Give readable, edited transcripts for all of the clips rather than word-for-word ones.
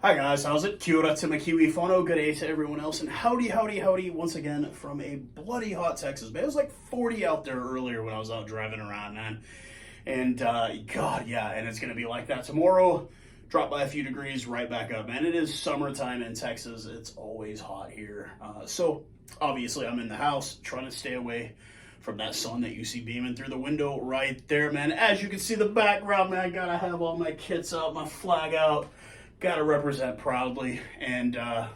Hi guys, how's it? Kia ora to my kiwi, whanau, good day to everyone else, and howdy, howdy, howdy once again from a bloody hot Texas, man. It was like 40 out there earlier when I was out driving around, man. And, God, yeah, and it's going to be like that tomorrow. Drop by a few degrees, right back up, man. It is summertime in Texas. It's always hot here. So, obviously, I'm in the house trying to stay away from that sun that you see beaming through the window right there, man. As you can see the background, man, I gotta have all my kits out, my flag out. Gotta represent proudly. And how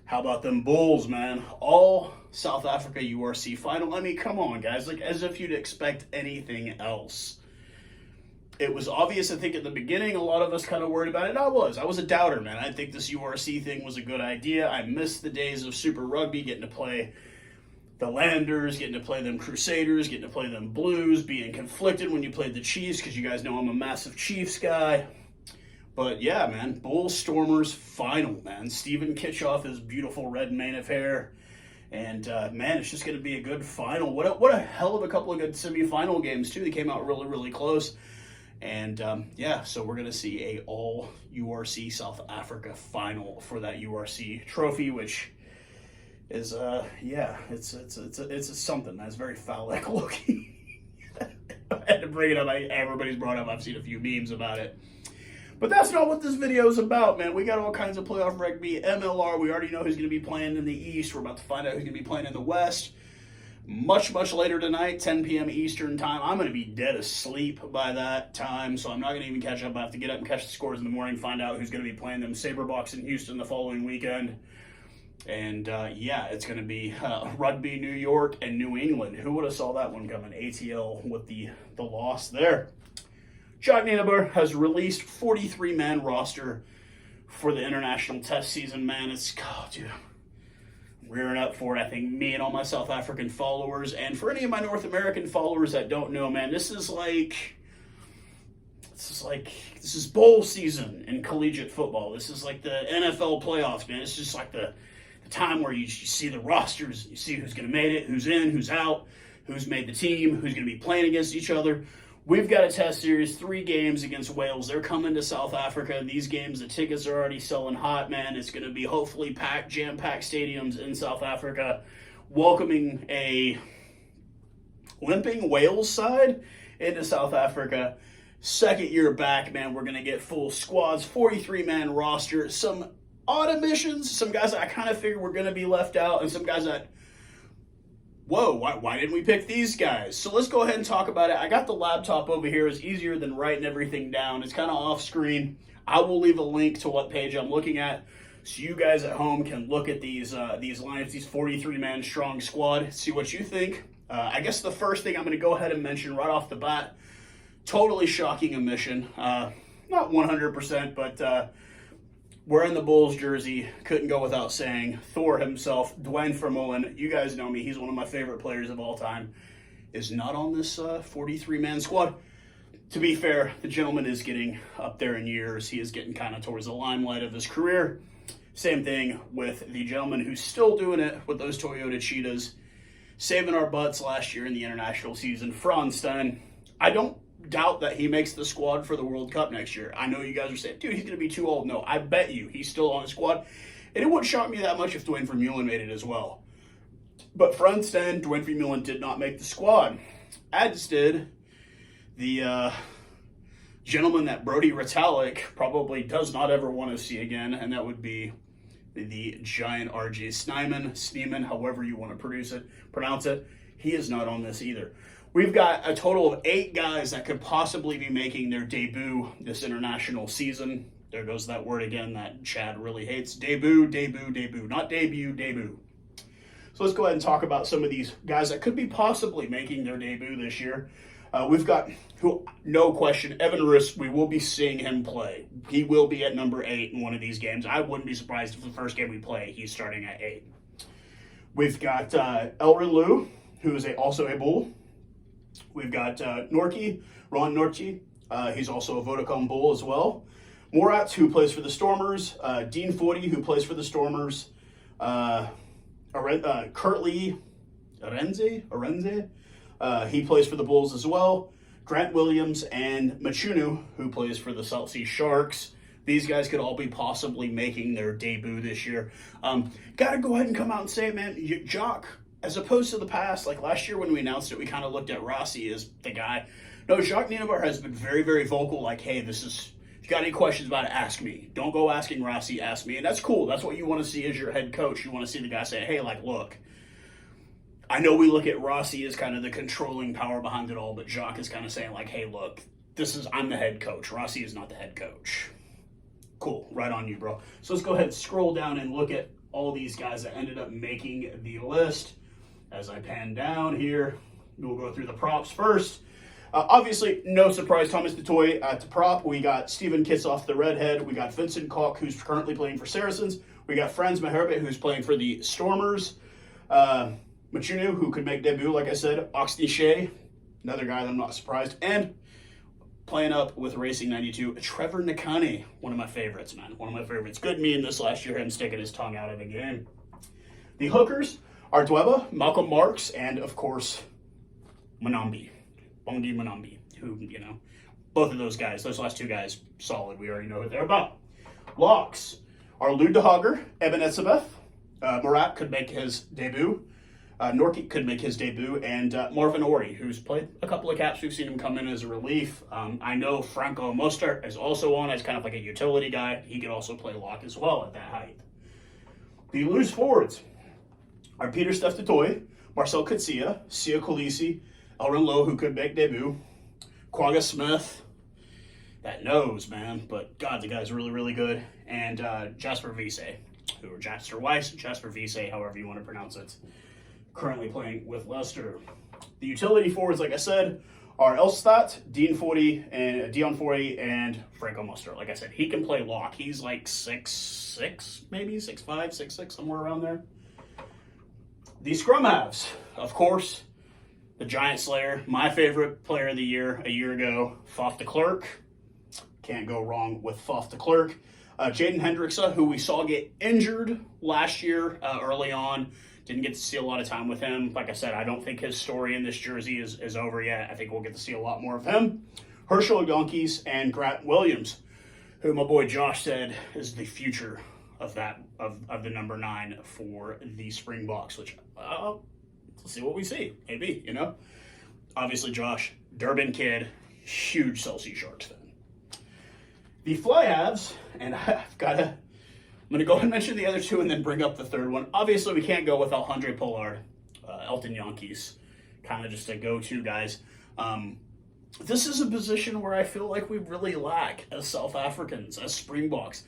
about them Bulls, man? All South Africa URC final. I mean, come on, guys. Like, as if you'd expect anything else. It was obvious, I think, at the beginning, a lot of us kind of worried about it. I was a doubter, man. I think this URC thing was a good idea. I missed the days of Super Rugby, getting to play the Landers, getting to play them Crusaders, getting to play them Blues, being conflicted when you played the Chiefs, because you guys know I'm a massive Chiefs guy. But yeah, man, Bulls Stormers final, man. Stephen Kitchoff, his beautiful red mane of hair. And, man, it's just going to be a good final. What a hell of a couple of good semifinal games, too. They came out really, really close. And, yeah, so we're going to see a all-URC South Africa final for that URC trophy, which is, yeah, it's something that's very phallic looking. I had to bring it up. Everybody's brought it up. I've seen a few memes about it. But that's not what this video is about, man. We got all kinds of playoff rugby, MLR. We already know who's going to be playing in the East. We're about to find out who's going to be playing in the West. Much, much later tonight, 10 p.m. Eastern time. I'm going to be dead asleep by that time, so I'm not going to even catch up. I have to get up and catch the scores in the morning, find out who's going to be playing them Boks in Houston the following weekend. And, yeah, it's going to be Rugby, New York, and New England. Who would have saw that one coming? ATL with the loss there. Jacques Nienaber has released 43-man roster for the international test season, man. It's, oh, dude, I'm rearing up for it. I think me and all my South African followers, and for any of my North American followers that don't know, man, this is bowl season in collegiate football. This is like the NFL playoffs, man. It's just like the time where you see the rosters, you see who's going to make it, who's in, who's out, who's made the team, who's going to be playing against each other. We've got a test series, 3 games against Wales. They're coming to South Africa. These games, the tickets are already selling hot, man. It's going to be hopefully jam-packed stadiums in South Africa, welcoming a limping Wales side into South Africa. Second year back, man, we're going to get full squads, 43-man roster, some odd omissions, some guys that I kind of figured were going to be left out, and some guys that, whoa, why didn't we pick these guys? So let's go ahead and talk about it. I got the laptop over here. It's easier than writing everything down. It's kind of off screen. I will leave a link to what page I'm looking at so you guys at home can look at these lineups, these 43-man strong squad, see what you think. I guess the first thing I'm going to go ahead and mention right off the bat, totally shocking omission. Not 100%, but wearing the Bulls jersey, couldn't go without saying, Thor himself, Duane Vermeulen, you guys know me, he's one of my favorite players of all time, is not on this 43-man squad. To be fair, the gentleman is getting up there in years. He is getting kind of towards the limelight of his career. Same thing with the gentleman who's still doing it with those Toyota Cheetahs, saving our butts last year in the international season, Frans Steyn. I don't doubt that he makes the squad for the World Cup next year. I know you guys are saying, dude, he's going to be too old. No, I bet you he's still on the squad. And it wouldn't shock me that much if Duane Vermeulen made it as well. But Frans Steyn, Duane Vermeulen did not make the squad. As did the gentleman that Brody Retallick probably does not ever want to see again, and that would be the giant RJ Snyman, however you want to pronounce it. He is not on this either. We've got a total of 8 guys that could possibly be making their debut this international season. There goes that word again that Chad really hates. Debut. Not debut. So let's go ahead and talk about some of these guys that could be possibly making their debut this year. We've got, no question, Evan Roos. We will be seeing him play. He will be at number 8 in one of these games. I wouldn't be surprised if the first game we play, he's starting at 8. We've got Elrin Liu, who is also a Bull. We've got Ron Nortje. He's also a Vodacom Bull as well. Morat, who plays for the Stormers. Dean Forty, who plays for the Stormers. Kurtley Arenze. He plays for the Bulls as well. Grant Williams and Machunu, who plays for the South Sea Sharks. These guys could all be possibly making their debut this year. Got to go ahead and come out and say, man, Jock, as opposed to the past, like last year when we announced it, we kind of looked at Rossi as the guy. No, Jacques Nienaber has been very, very vocal, like, hey, this is, if you got any questions about it, ask me. Don't go asking Rossi, ask me. And that's cool. That's what you want to see as your head coach. You want to see the guy say, hey, like, look, I know we look at Rossi as kind of the controlling power behind it all, but Jacques is kind of saying, like, hey, look, I'm the head coach. Rossi is not the head coach. Cool. Right on you, bro. So let's go ahead and scroll down and look at all these guys that ended up making the list. As I pan down here, we'll go through the props first. Obviously, no surprise, Thomas DeToy to prop. We got Stephen Kitsoff, the redhead. We got Vincent Koch, who's currently playing for Saracens. We got Franz Maherbe, who's playing for the Stormers. Machunu, who could make debut, like I said. Oxney Shea, another guy that I'm not surprised. And playing up with Racing 92, Trevor Nakane, one of my favorites, man. One of my favorites. Good meme this last year, him sticking his tongue out of the game. The hookers are Dweba, Malcolm Marks, and, of course, Bongi Manambi, who, both of those guys, those last two guys, solid. We already know what they're about. Locks are Lou DeHager, Eben Etzebeth, Marat could make his debut, Norkie could make his debut, and Marvin Ori, who's played a couple of caps. We've seen him come in as a relief. I know Franco Mostert is also on as kind of like a utility guy. He could also play lock as well at that height. The loose forwards are Peter Steph-Toy, Marcel Katsia, Sia Kolisi, Elrin Lowe, who could make debut, Quagga Smith, that nose, man, but God, the guy's really, really good, and Jasper Wiese, or Jasper Weiss, Jasper Wiese, however you want to pronounce it, currently playing with Leicester. The utility forwards, like I said, are Elstad, Dion Forty, and Franco Mostert. Like I said, he can play lock. He's like 6'6", maybe 6'5", 6'6", somewhere around there. The scrum halves, of course, the Giant Slayer, my favorite player of the year a year ago, Faf de Klerk. Can't go wrong with Faf de Klerk. Jaden Hendrickse, who we saw get injured last year early on. Didn't get to see a lot of time with him. Like I said, I don't think his story in this jersey is over yet. I think we'll get to see a lot more of him. Herschel Yankees and Grant Williams, who my boy Josh said is the future of the number 9 for the Springboks, which let's see what we see. Maybe, Obviously, Josh, Durban kid, huge Chelsea Sharks fan. The fly halves, and I'm going to go ahead and mention the other two and then bring up the third one. Obviously, we can't go without Andre Pollard, Elton Yankees, kind of just a go-to guys. This is a position where I feel like we really lack as South Africans, as Springboks.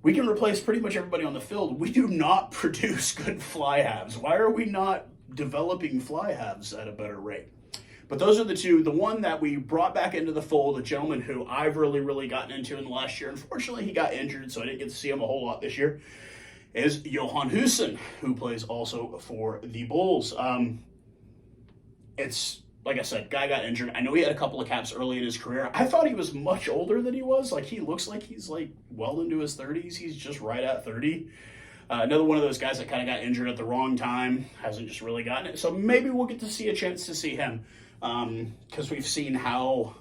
We can replace pretty much everybody on the field. We do not produce good fly halves. Why are we not developing fly halves at a better rate? But those are the two. The one that we brought back into the fold, a gentleman who I've really gotten into in the last year. Unfortunately, he got injured, so I didn't get to see him a whole lot this year, is Johan Hussen, who plays also for the Bulls. It's, like I said, guy got injured. I know he had a couple of caps early in his career. I thought he was much older than he was. Like, he looks like he's, like, well into his 30s. He's just right at 30. Another one of those guys that kind of got injured at the wrong time. Hasn't just really gotten it. So maybe we'll get to see a chance to see him. Because we've seen how,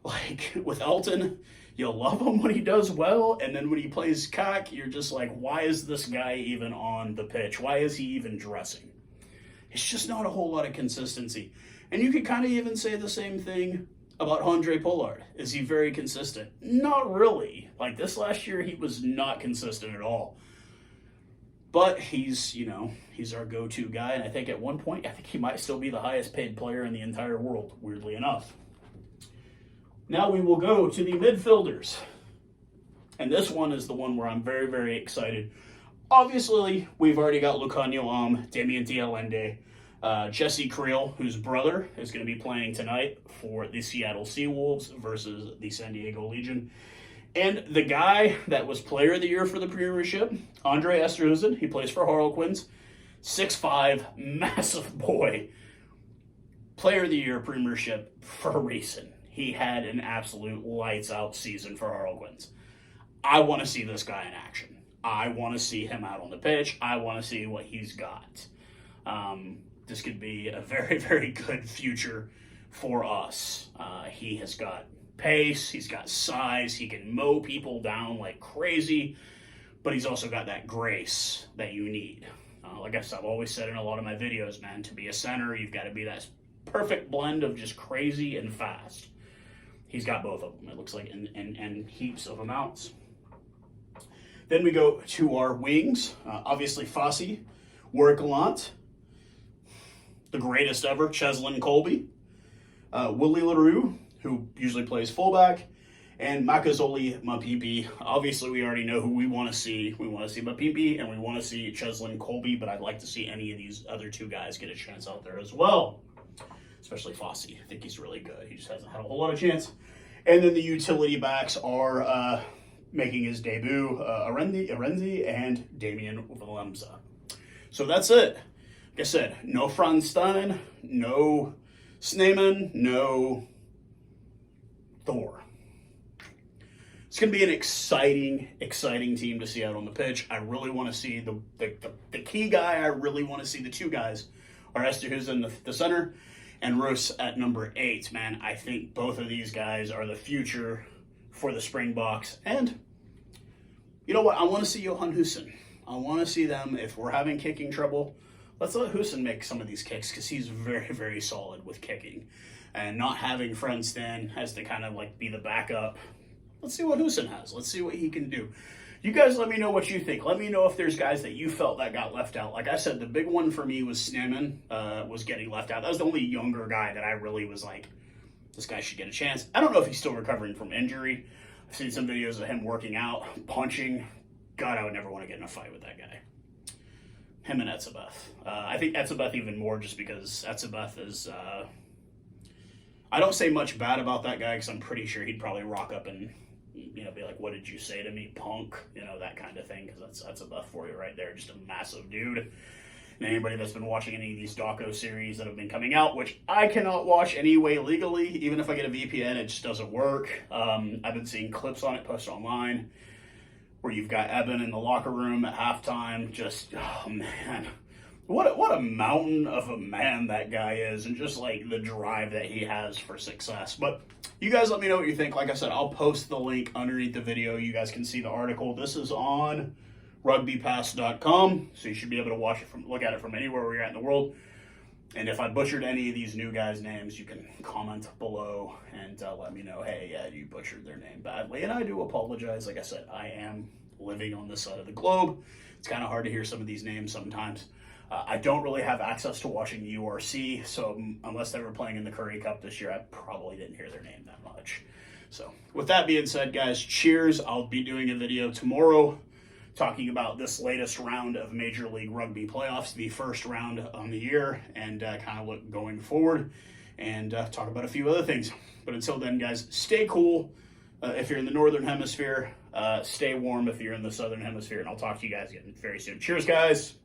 like, with Elton, you'll love him when he does well. And then when he plays cock, you're just like, why is this guy even on the pitch? Why is he even dressing? It's just not a whole lot of consistency. And you could kind of even say the same thing about Andre Pollard. Is he very consistent? Not really. Like this last year, he was not consistent at all. But he's our go-to guy. And I think at one point, I think he might still be the highest paid player in the entire world, weirdly enough. Now we will go to the midfielders. And this one is the one where I'm very, very excited. Obviously, we've already got Lucanio Damien Dialende, Jesse Creel, whose brother is going to be playing tonight for the Seattle Seawolves versus the San Diego Legion. And the guy that was player of the year for the Premiership, Andre Esterhuizen, he plays for Harlequins, 6'5", massive boy. Player of the year Premiership for a reason. He had an absolute lights-out season for Harlequins. I want to see this guy in action. I want to see him out on the pitch. I want to see what he's got. This could be a very, very good future for us. He has got pace, he's got size, he can mow people down like crazy, but he's also got that grace that you need. Like I've always said in a lot of my videos, man, to be a center, you've got to be that perfect blend of just crazy and fast. He's got both of them, it looks like, in heaps of amounts. Then we go to our wings. Obviously, Fossey, Warwick-Gallant, the greatest ever, Cheslin Colby, Willie LaRue, who usually plays fullback, and Makazole Mapimpi. Obviously, we already know who we want to see. We want to see Mapimpi, and we want to see Cheslin Colby, but I'd like to see any of these other two guys get a chance out there as well, especially Fossey. I think he's really good. He just hasn't had a whole lot of chance. And then the utility backs are making his debut, Arenzi and Damian Valemza. So that's it. Like I said, no Franz Stein, no Sneeman, no Thor. It's going to be an exciting team to see out on the pitch. I really want to see the key guy. I really want to see the two guys are Esterhuizen, the center, and Roos at number 8. Man, I think both of these guys are the future for the Springboks. And you know what? I want to see Johan Hussen. I want to see them. If we're having kicking trouble, let's let Hussen make some of these kicks because he's very, very solid with kicking. And not having Frensten has to kind of like be the backup. Let's see what Hussen has. Let's see what he can do. You guys let me know what you think. Let me know if there's guys that you felt that got left out. Like I said, the big one for me was Sneeman was getting left out. That was the only younger guy that I really was like, this guy should get a chance. I don't know if he's still recovering from injury. I've seen some videos of him working out, punching. God, I would never want to get in a fight with that guy. Him and Etzebeth. I think Etzebeth even more just because Etzebeth is... I don't say much bad about that guy because I'm pretty sure he'd probably rock up and be like, what did you say to me, punk? That kind of thing, because that's a buff for you right there. Just a massive dude. And anybody that's been watching any of these doco series that have been coming out, which I cannot watch anyway legally, even if I get a VPN, it just doesn't work. I've been seeing clips on it posted online where you've got Eben in the locker room at halftime. Just, oh man, what a mountain of a man that guy is, and just like the drive that he has for success. But you guys let me know what you think. Like I said, I'll post the link underneath the video. You guys can see the article. This is on RugbyPass.com, so you should be able to look at it from anywhere where you're at in the world. And if I butchered any of these new guys' names, you can comment below and let me know, hey, yeah, you butchered their name badly. And I do apologize. Like I said, I am living on this side of the globe. It's kind of hard to hear some of these names sometimes. I don't really have access to watching URC, so unless they were playing in the Curry Cup this year, I probably didn't hear their name that much. So with that being said, guys, cheers. I'll be doing a video tomorrow talking about this latest round of Major League Rugby playoffs, the first round on the year, and kind of look going forward and talk about a few other things. But until then, guys, stay cool if you're in the Northern Hemisphere. Stay warm if you're in the Southern Hemisphere, and I'll talk to you guys again very soon. Cheers, guys.